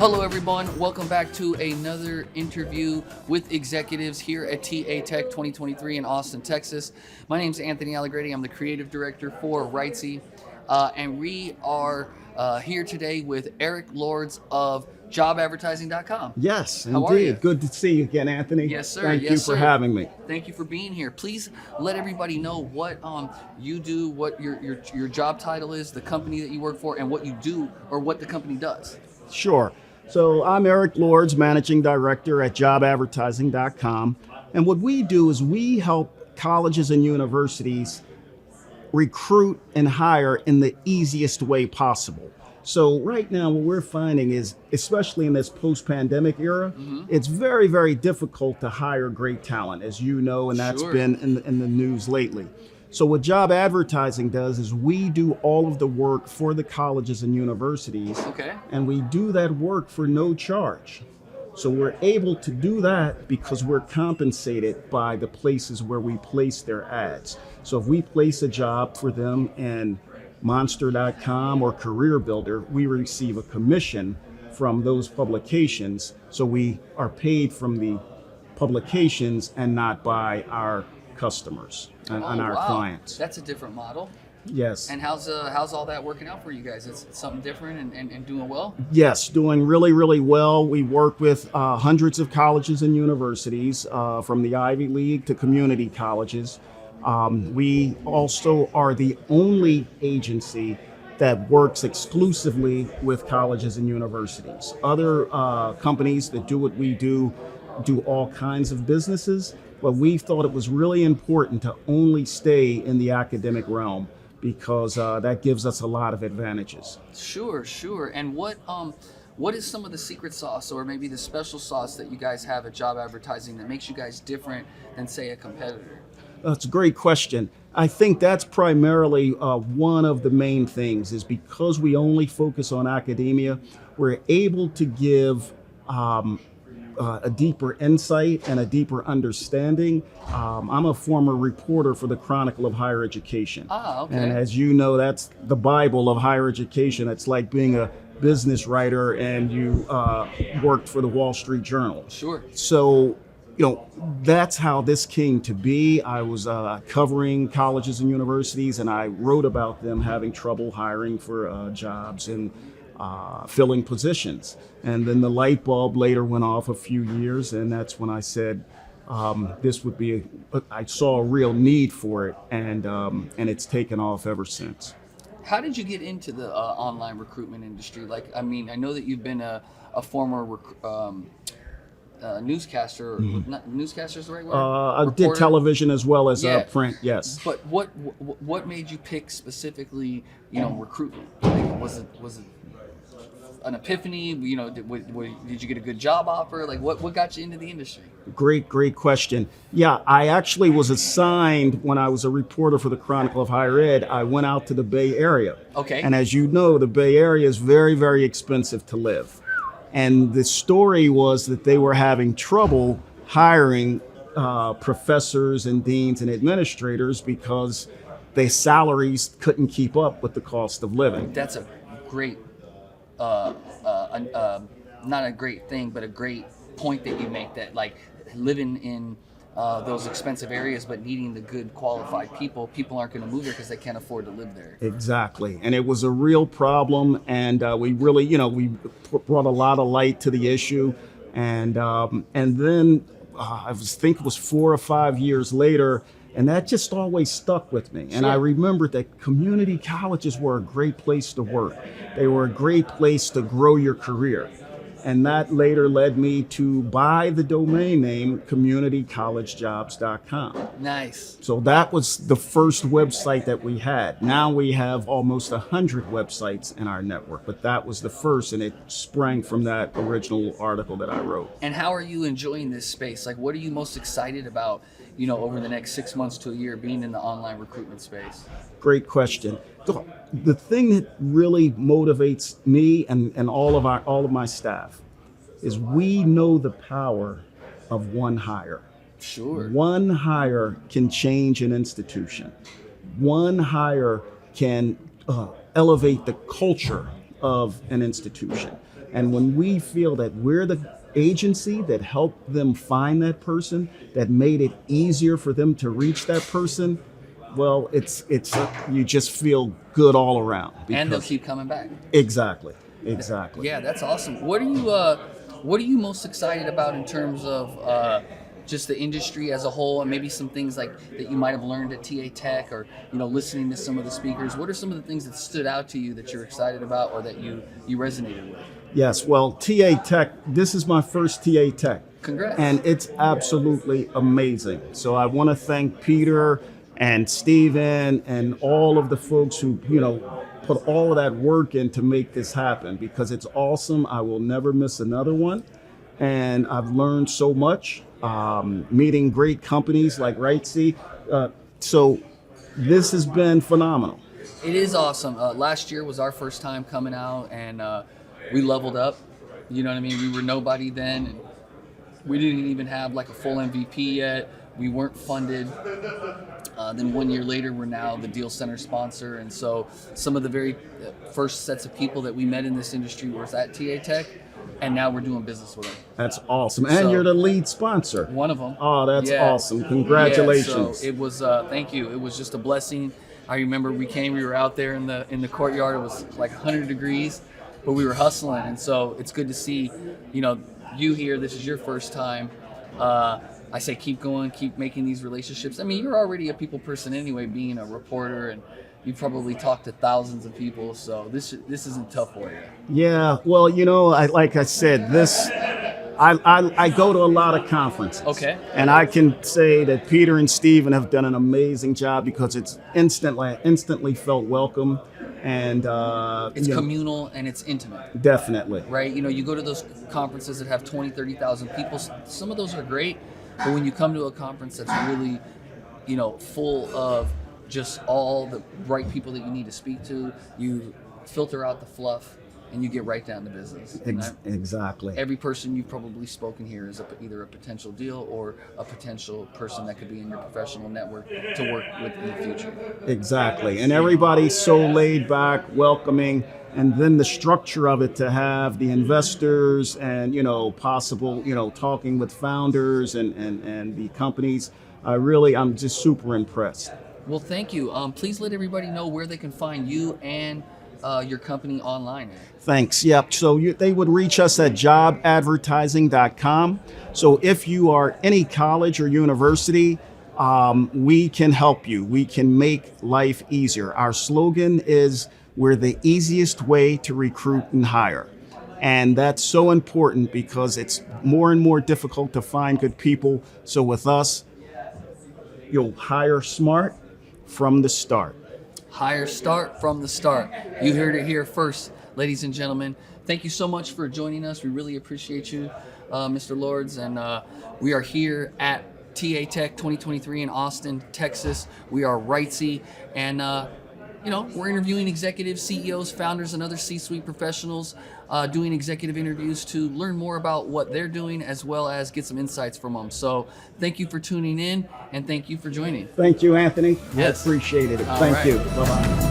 Hello everyone, welcome back to another interview with executives here at TA Tech 2023 in Austin, Texas. My name is Anthony Allegretti. I'm the creative director for Rightsy, and we are here today with Erik Lords of JobAdvertising.com. Yes, How are you? indeed. Good to see you again, Anthony. Yes, sir. Thank yes, you sir. for having me. Thank you for being here. Please let everybody know what you do, what your job title is, the company that you work for, and what you do or what the company does. Sure. So I'm Erik Lords, Managing Director at JobAdvertising.com. And what we do is we help colleges and universities recruit and hire in the easiest way possible. So right now what we're finding is, especially in this post-pandemic era, it's very, very difficult to hire great talent, as you know, and that's Sure. been in the news lately. So what job advertising does is we do all of the work for the colleges and universities, Okay. and we do that work for no charge. So we're able to do that because we're compensated by the places where we place their ads. So if we place a job for them in Monster.com or Career Builder, we receive a commission from those publications. So we are paid from the publications and not by our customers and our clients. That's a different model. Yes. And how's all that working out for you guys? It's something different and doing well? Yes, doing really, really well. We work with hundreds of colleges and universities, from the Ivy League to community colleges. We also are the only agency that works exclusively with colleges and universities. Other companies that do what we do all kinds of businesses, but we thought it was really important to only stay in the academic realm because that gives us a lot of advantages. Sure. And what is some of the secret sauce or maybe the special sauce that you guys have at job advertising that makes you guys different than, say, a competitor? That's a great question. I think that's primarily one of the main things is because we only focus on academia, we're able to give a deeper insight and a deeper understanding. I'm a former reporter for the Chronicle of Higher Education. Okay. And as you know, that's the Bible of higher education. It's like being a business writer and you worked for the Wall Street Journal. Sure. So, that's how this came to be. I was covering colleges and universities, and I wrote about them having trouble hiring for jobs and filling positions. And then the light bulb later went off a few years, and that's when I said this would be, I saw a real need for it, and it's taken off ever since. How did you get into the online recruitment industry? I know that you've been a former newscaster. Not newscaster is the right word? I did television as well as print, yes. But what made you pick specifically, recruitment? Like, was it an epiphany? Did you get a good job offer? Like, what got you into the industry? Great question. Yeah, I actually was assigned when I was a reporter for the Chronicle of Higher Ed. I went out to the Bay Area. Okay. And as you know, the Bay Area is very, very expensive to live. And the story was that they were having trouble hiring professors and deans and administrators because their salaries couldn't keep up with the cost of living. That's a great, not a great thing, but a great point that you make, that like living in those expensive areas but needing the good qualified people aren't going to move there because they can't afford to live there. Exactly. And it was a real problem, and we really, we brought a lot of light to the issue. And then I think it was 4 or 5 years later, and that just always stuck with me. And I remembered that community colleges were a great place to work. They were a great place to grow your career. And that later led me to buy the domain name communitycollegejobs.com. Nice. So that was the first website that we had. Now we have almost 100 websites in our network, but that was the first, and it sprang from that original article that I wrote. And how are you enjoying this space? Like, what are you most excited about, over the next 6 months to a year being in the online recruitment space? Great question. The thing that really motivates me and all of my staff is we know the power of one hire. Sure. One hire can change an institution. One hire can elevate the culture of an institution. And when we feel that we're the agency that helped them find that person, that made it easier for them to reach that person, well, it's you just feel good all around. And they'll keep coming back. Exactly. Yeah, that's awesome. What are you most excited about in terms of just the industry as a whole, and maybe some things like that you might have learned at TA Tech, or listening to some of the speakers? What are some of the things that stood out to you that you're excited about, or that you resonated with? Yes, well, TA Tech, this is my first TA Tech. Congrats. And it's absolutely amazing. So I want to thank Peter and Steven and all of the folks who, put all of that work in to make this happen, because it's awesome. I will never miss another one. And I've learned so much, meeting great companies like Rightsy. So this has been phenomenal. It is awesome. Last year was our first time coming out, and we leveled up. You know what I mean? We were nobody then. And we didn't even have like a full MVP yet. We weren't funded. Then 1 year later, we're now the Deal Center sponsor. And so some of the very first sets of people that we met in this industry were at TA Tech, and now we're doing business with them. That's awesome. And you're the lead sponsor. One of them. Oh, that's awesome. Congratulations. Yeah, so it was, thank you. It was just a blessing. I remember we were out there in the courtyard. It was like 100 degrees, but we were hustling. And so it's good to see, you here. This is your first time. I say keep going, keep making these relationships. I mean, you're already a people person anyway, being a reporter, and you probably talk to thousands of people, so this isn't tough for you. Yeah, well, like I said, I go to a lot of conferences. Okay. And I can say that Peter and Steven have done an amazing job, because it's instantly felt welcome. And it's communal and it's intimate. Definitely. Right? You go to those conferences that have 20, 30,000 people. Some of those are great, but when you come to a conference that's really, full of just all the right people that you need to speak to, you filter out the fluff and you get right down to business. Exactly. Every person you've probably spoken here is either a potential deal or a potential person that could be in your professional network to work with in the future. Exactly. And everybody's so laid back, welcoming, and then the structure of it to have the investors and, possible, talking with founders and the companies. I'm just super impressed. Well, thank you. Please let everybody know where they can find you and your company online. Thanks. Yep. So they would reach us at JobAdvertising.com. So if you are any college or university, we can help you. We can make life easier. Our slogan is, we're the easiest way to recruit and hire. And that's so important, because it's more and more difficult to find good people. So with us, you'll hire smart from the start. Hire start from the start. You heard it here first, ladies and gentlemen. Thank you so much for joining us. We really appreciate you, Mr. Lords. And we are here at TA Tech 2023 in Austin, Texas. We are Rightsy, and we're interviewing executives, CEOs, founders, and other C-suite professionals, doing executive interviews to learn more about what they're doing, as well as get some insights from them. So thank you for tuning in, and thank you for joining. Thank you, Anthony. Yes. I appreciate it. Thank you. Bye-bye.